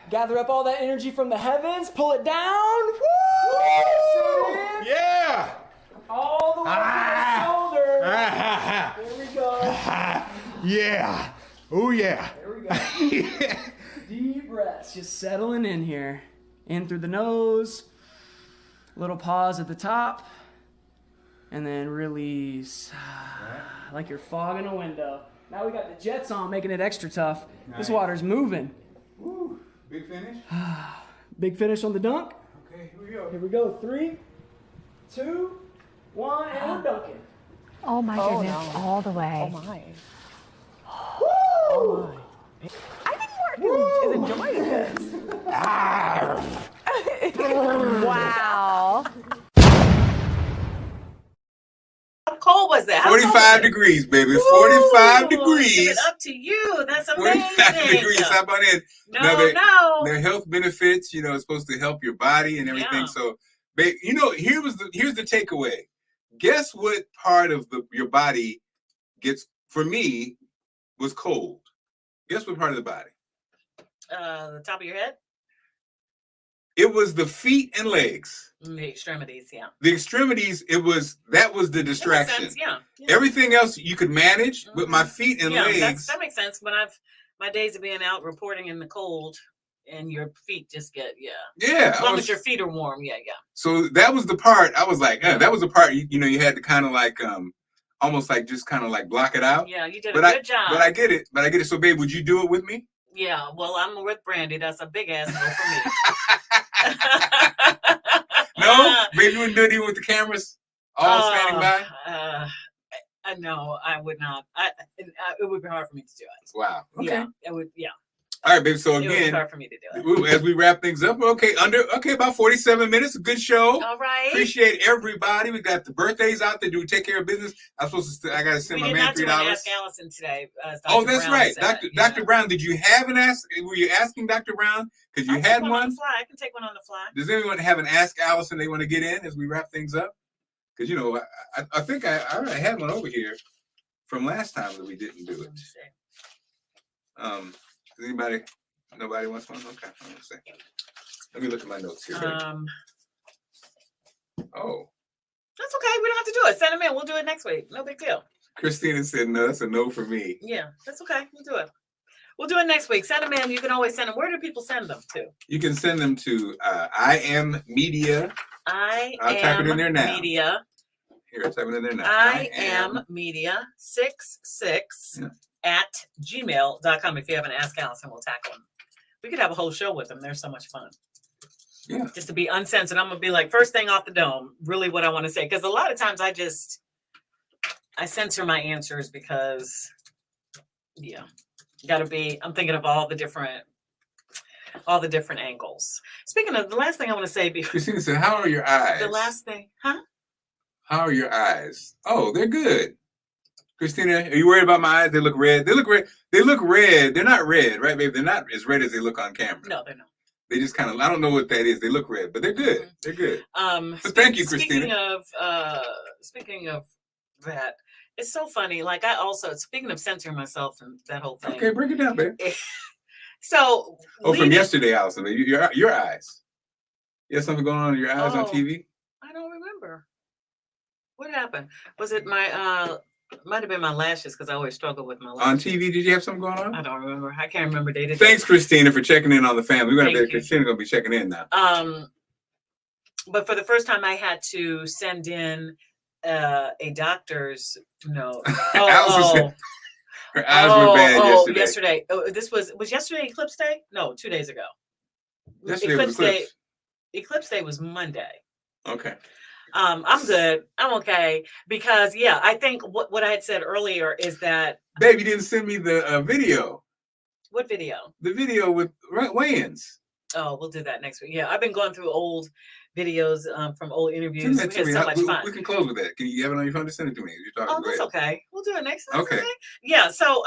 Gather up all that energy from the heavens, pull it down. Woo! Yeah. All the way to the shoulder. There we go. Yeah. Oh, yeah. There we go. Deep breaths, just settling in here. In through the nose. Little pause at the top. And then release. Like you're fogging a window. Now we got the jets on, making it extra tough. Nice. This water's moving. Woo. Big finish? Big finish on the dunk. Okay, here we go. Here we go. 3, 2, 1, and we're dunking. Oh my goodness, no. All the way. Oh my. Oh my. I think Mark is enjoying this. Wow. How cold was that? 45 degrees, baby. 45 degrees. Give it up to you. That's amazing. 45 degrees. How about it? No. Their health benefits, it's supposed to help your body and everything. Yeah. So, here's the takeaway. Guess what part of your body for me, was cold? Guess what part of the body? The top of your head? It was the feet and legs. The extremities, yeah. The extremities, that was the distraction. That makes sense, yeah. Everything else you could manage, but my feet and legs. That makes sense. When my days of being out reporting in the cold and your feet just get, Yeah. As long as your feet are warm, yeah. So that was the part, I was like, that was the part, you had to kind of like, almost like just kind of like block it out. Yeah, you did a good job. But I get it. So babe, would you do it with me? Yeah, well, I'm with Brandy. That's a big ass no for me. No, baby, you wouldn't do it even with the cameras all standing by. No, I would not. It would be hard for me to do it. Wow. Okay. Yeah, it would. Yeah. All right, baby. So it would be again, hard for me to do it. As we wrap things up, about 47 minutes. A good show. All right. Appreciate everybody. We got the birthdays out there. Do we take care of business? I got to send my man $3. Ask Allison today. Oh, that's right, Dr. Brown. Did you have an ask? Were you asking Dr. Brown? Because you had one. On the fly. I can take one on the fly. Does anyone have an ask Allison they want to get in as we wrap things up? Because I think I already had one over here from last time that we didn't do it. Does nobody wants one? Okay, let me look at my notes here. Oh. That's okay. We don't have to do it. Send them in. We'll do it next week. No big deal. Christina said no. That's a no for me. Yeah, that's okay. We'll do it. We'll do it next week. Send them in. You can always send them. Where do people send them to? You can send them to I Am Media. I'll type it in there now. Media. Here, I'll type it in there now. I am Media 66 at gmail.com. If you have an Ask Allison, we'll tackle them. We could have a whole show with them. They're so much fun. Yeah. Just to be uncensored. I'm going to be like, first thing off the dome, really what I want to say. Because a lot of times I censor my answers because, I'm thinking of all the different angles. Speaking of, the last thing I want to say. Christina said, how are your eyes? The last thing, huh? How are your eyes? Oh, they're good. Christina, are you worried about my eyes? They look red. They look red. They look red. They're not red, right, babe? They're not as red as they look on camera. No, they're not. They just kind of, I don't know what that is. They look red, but they're good. Mm-hmm. They're good. So thank you, Christina. Speaking of that, it's so funny. Like speaking of censoring myself and that whole thing. Okay, break it down, babe. So. From yesterday, Allison, your eyes. You have something going on in your eyes on TV? I don't remember. What happened? Was it might have been my lashes because I always struggle with my lashes. On TV, did you have something going on? I don't remember. I can't remember day to day. Thanks, Christina, for checking in on the family. Christina's going to be checking in now. But for the first time, I had to send in a doctor's note. Her eyes were bad yesterday. Was yesterday Eclipse Day? No, 2 days ago. Yesterday was Eclipse. Eclipse Day was Monday. Okay. I'm good. I'm okay. Because yeah, I think what I had said earlier is that Babe, you didn't send me the video. What video? The video with weigh-ins. Oh, we'll do that next week. Yeah, I've been going through old videos from old interviews. We had so much fun. We can close with that. Can you have it on your phone to send it to me? You're talking. Oh, that's okay. We'll do it next time. Okay. Yeah. So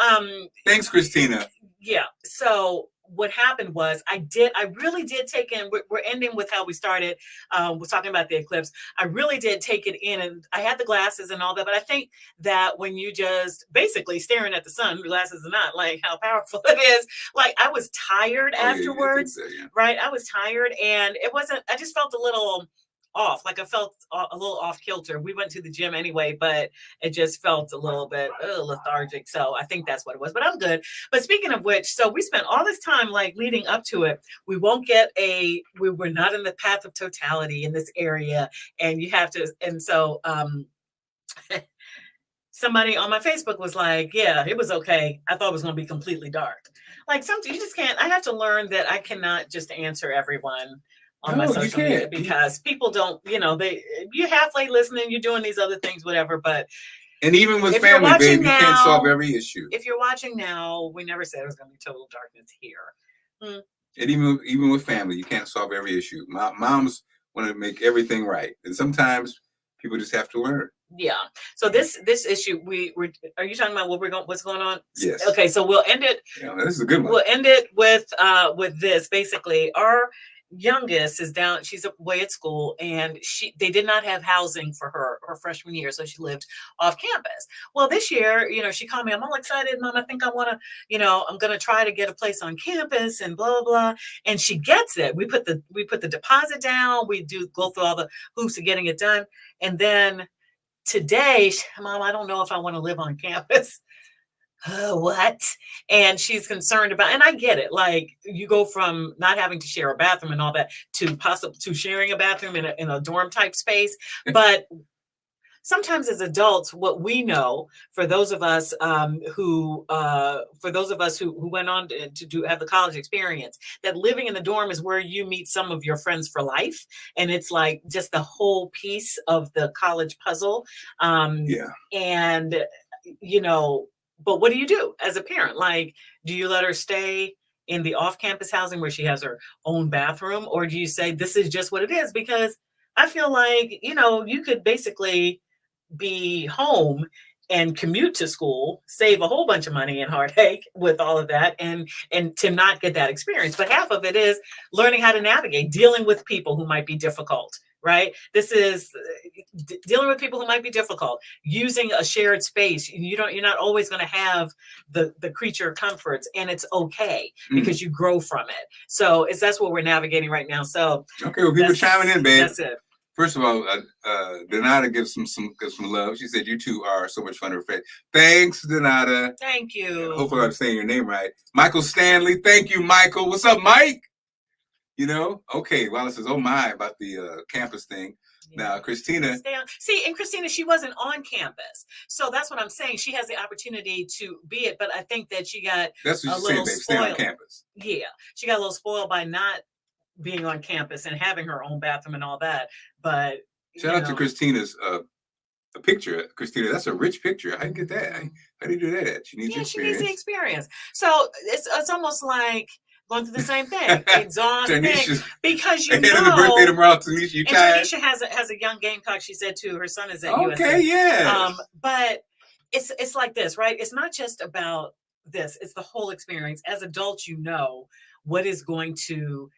thanks, Christina. Yeah. So what happened was I really did take in, we're ending with how we started. We're talking about the eclipse. I really did take it in, and I had the glasses and all that, but I think that when you just basically staring at the sun, glasses are not, like how powerful it is. Like I was tired afterwards, right? I was tired, and I just felt a little off. Like I felt a little off kilter. We went to the gym anyway, but it just felt a little bit lethargic. So I think that's what it was, but I'm good. But speaking of which, so we spent all this time like leading up to it. We were not in the path of totality in this area. And you have to, and so, somebody on my Facebook was like, yeah, it was okay. I thought it was going to be completely dark. Like something you just can't, I have to learn that I cannot just answer everyone on my social media because people don't, you're halfway listening, you're doing these other things, whatever. But and even with family, babe, you can't solve every issue. If you're watching now, we never said it was going to be total darkness here. And even with family, you can't solve every issue. Moms want to make everything right, and sometimes people just have to learn. Yeah. So this issue, are you talking about what's going on? Yes. Okay. So we'll end it. Yeah, this is a good one. We'll end it with this. Basically, our youngest is down, she's away at school, and they did not have housing for her freshman year, so she lived off campus. Well, this year, she called me, I'm all excited, Mom, I think I want to, I'm going to try to get a place on campus and blah, blah, blah. And she gets it. We put the deposit down, we go through all the hoops of getting it done. And then today, Mom, I don't know if I want to live on campus. What? And she's concerned about, and I get it. Like you go from not having to share a bathroom and all that to sharing a bathroom in a dorm type space. But sometimes as adults, what we know, for those of us who went on to have the college experience, that living in the dorm is where you meet some of your friends for life, and it's like just the whole piece of the college puzzle. And but what do you do as a parent? Like, do you let her stay in the off-campus housing where she has her own bathroom? Or do you say, this is just what it is? Because I feel like, you could basically be home and commute to school, save a whole bunch of money and heartache with all of that, and to not get that experience. But half of it is learning how to navigate, dealing with people who might be difficult. Right? This is dealing with people who might be difficult, using a shared space. You're not always going to have the creature comforts, and it's okay because you grow from it. So that's what we're navigating right now. So okay, well, people chiming in, babe. That's it. First of all, Donata gives some love. She said, you two are so much fun to reflect. Thanks, Donata. Thank you. Hopefully I'm saying your name right. Michael Stanley. Thank you, Michael. What's up, Mike? Okay. Wallace says, oh my, about the campus thing. Yeah. Now, Christina. And Christina, she wasn't on campus. So that's what I'm saying. She has the opportunity to be it, but I think that she got that's what a little saying, spoiled. Stay on campus. Yeah. She got a little spoiled by not being on campus and having her own bathroom and all that. But shout out to Christina's a picture. Christina, that's a rich picture. I can get that. How do you do that? She needs experience. She needs the experience. So it's almost like going through the same thing, exhausting, because the birthday tomorrow, Tanisha, you tired? Tanisha has a young Gamecock. She said too. Her son is at USC. Okay, yeah. But it's like this, right? It's not just about this. It's the whole experience. As adults, what is going to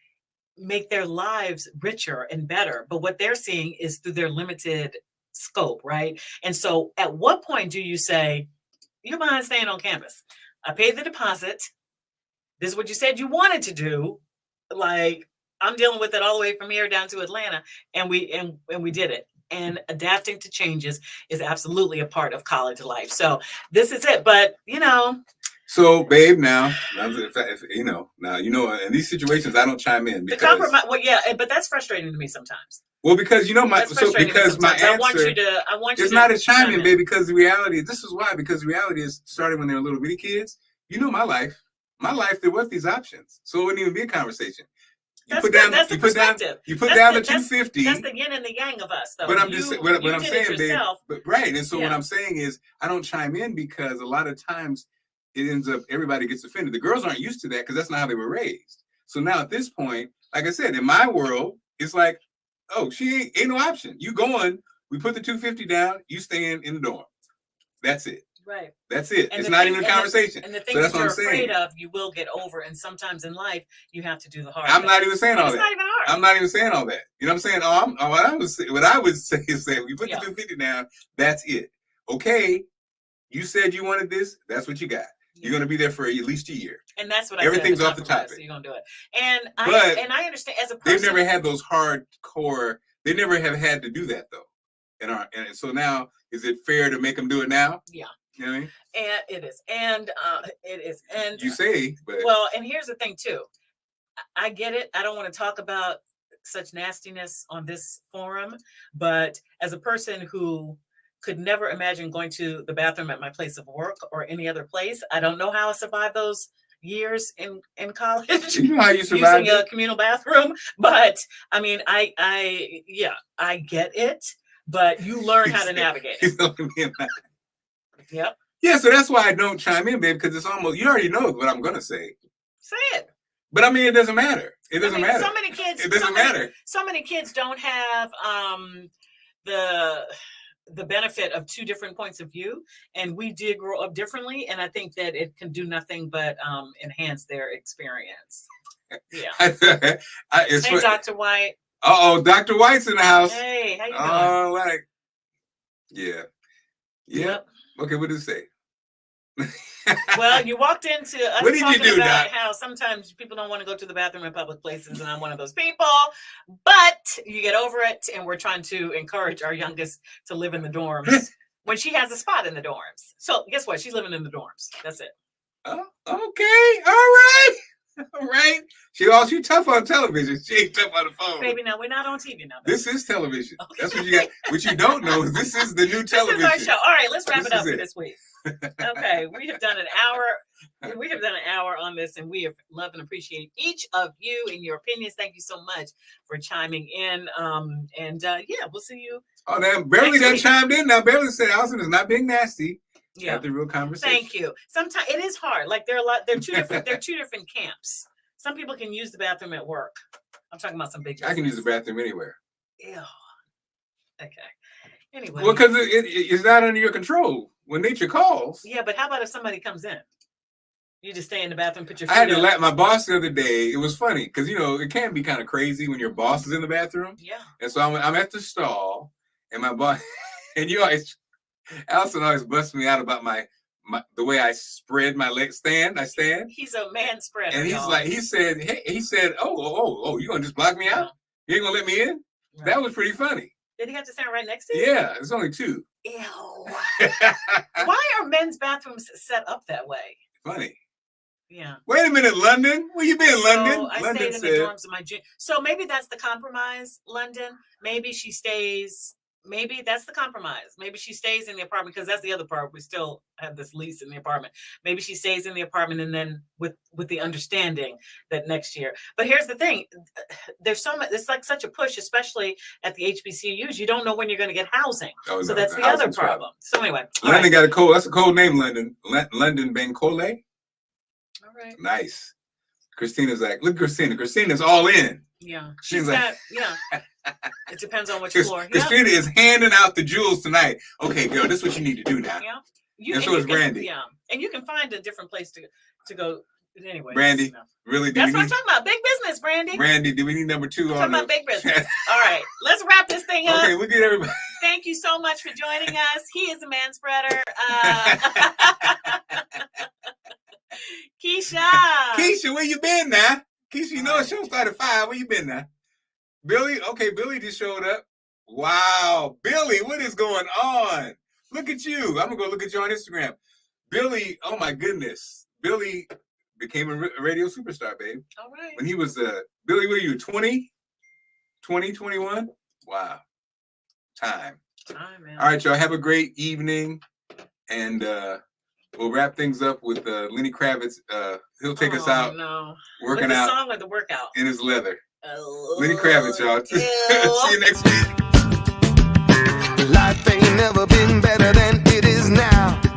make their lives richer and better. But what they're seeing is through their limited scope, right? And so, at what point do you say, "You're behind staying on campus? I paid the deposit. This is what you said you wanted to do. Like, I'm dealing with it all the way from here down to Atlanta, and we did it. And adapting to changes is absolutely a part of college life. So this is it. But So, babe, now in these situations, I don't chime in because the compromise. Well, yeah, but that's frustrating to me sometimes. Well, because my answer. I want you to. It's not a chime in, babe, because the reality. This is why, because the reality is starting when they were little bitty kids. My life. My life, there was these options, so it wouldn't even be a conversation. You put down the 250. That's the yin and the yang of us, though. But I'm just what I'm saying, babe. But right, and so Yeah. what I'm saying is, I don't chime in because a lot of times it ends up everybody gets offended. The girls aren't used to that because that's not how they were raised. So now at this point, like I said, in my world, it's like, oh, she ain't no option. You going? We put the 250 down. You staying in the dorm. That's it. Right. That's it. And it's the not thing- even a and the- conversation. And the things so that's that what you're I'm saying. afraid of, you will get over. And sometimes in life, you have to do the hard. I'm not even saying all It's that. not even hard. I'm not even saying all that. You know what I'm saying? What I would say is that we put the 250 down. That's it. Okay. You said you wanted this. That's what you got. You're going to be there for at least a year. And that's what I Everything's said. off the topic. So you're going to do it. And But I understand as a person. They've never had those hardcore. They never have had to do that though. And so now, is it fair to make them do it now? Yeah. You know what I mean? And it is. And it is. And you say, but well, and here's the thing too. I get it. I don't want to talk about such nastiness on this forum, but as a person who could never imagine going to the bathroom at my place of work or any other place, I don't know how I survived those years in college. You know how you survived using a communal bathroom, but I mean, I get it, but you learn how to navigate it. Yep. Yeah, so that's why I don't chime in, babe, because it's almost, you already know what I'm gonna say. Say it. But I mean, it doesn't matter. It doesn't matter. So many kids. It doesn't matter. So many kids don't have the benefit of two different points of view, and we did grow up differently, and I think that it can do nothing but enhance their experience. Yeah. Hey, Dr. White. Dr. White's in the house. Hey, how you doing? All right. Yeah. Yep. Okay, what did it say? Well, you walked into us what did talking you do, about Doc? how sometimes people don't want to go to the bathroom in public places, and I'm one of those people. But you get over it, and we're trying to encourage our youngest to live in the dorms when she has a spot in the dorms. So guess what? She's living in the dorms. That's it. Oh, okay. All right. All right. She tough on television. She ain't tough on the phone. Baby, now we're not on TV now. This is television. Okay. That's what you got. What you don't know is this is the new television. This is our show. All right, let's wrap it up for this week. Okay, we have done an hour. We have done an hour on this, and we have loved and appreciate each of you and your opinions. Thank you so much for chiming in. Yeah, we'll see you. Oh, now Beverly done chimed in. Now Beverly said Allison is not being nasty. Yeah, have the real conversation. Thank you. Sometimes it is hard. Like they're two different. They're two different camps. Some people can use the bathroom at work. I'm talking about some big business. I can use the bathroom anywhere. Ew. Okay. Anyway. Well, because it's not under your control when nature calls. Yeah, but how about if somebody comes in? You just stay in the bathroom, put your feet I had to up. laugh. My boss the other day, it was funny because, it can be kind of crazy when your boss is in the bathroom. Yeah. And so I'm at the stall and my boss, and Allison always busts me out about the way I spread my legs. I stand. He's a man spreader. And he said, oh, you gonna just block me out? You ain't gonna let me in? Right. That was pretty funny. Did he have to stand right next to you? Yeah, it's only two. Ew. Why are men's bathrooms set up that way? Funny. Yeah. Wait a minute, London. Where you been, London? I London stayed in the dorms of my junior. So maybe that's the compromise, London. Maybe she stays. Maybe that's the compromise. Maybe she stays in the apartment because that's the other part. We still have this lease in the apartment. Maybe she stays in the apartment and then with the understanding that next year. But here's the thing: there's so much. It's like such a push, especially at the HBCUs. You don't know when you're going to get housing. Oh, so that's the other problem. So anyway, London got a code. That's a code name, London. London Bancole. All right. Nice. Christina's like, look, Christina. Christina's all in. Yeah. She's like, yeah. It depends on which floor. Christina is handing out the jewels tonight. Okay, girl, this is what you need to do now. Yeah. And so is Brandy. Yeah. And you can find a different place to go. Anyway. Brandy, really? That's what I'm talking about. Big business, Brandy. Brandy, do we need number 2 on talking about big business. All right. Let's wrap this thing up. Okay, we'll get everybody. Thank you so much for joining us. He is a man spreader. Keisha, where you been now? Keisha, you know the show started at 5. Where you been now? Billy, okay, Billy just showed up. Wow, Billy, what is going on? Look at you. I'm gonna go look at you on Instagram. Billy, oh my goodness. Billy became a radio superstar, babe. All right. When he was Billy, what are you, 20? 20, 21? Wow. Time, man. All right, y'all. Have a great evening. And we'll wrap things up with Lenny Kravitz. He'll take us out. No. Working with the out. Song or the workout? In his leather. Lenny Kravitz, y'all. See you next week. Life ain't never been better than it is now.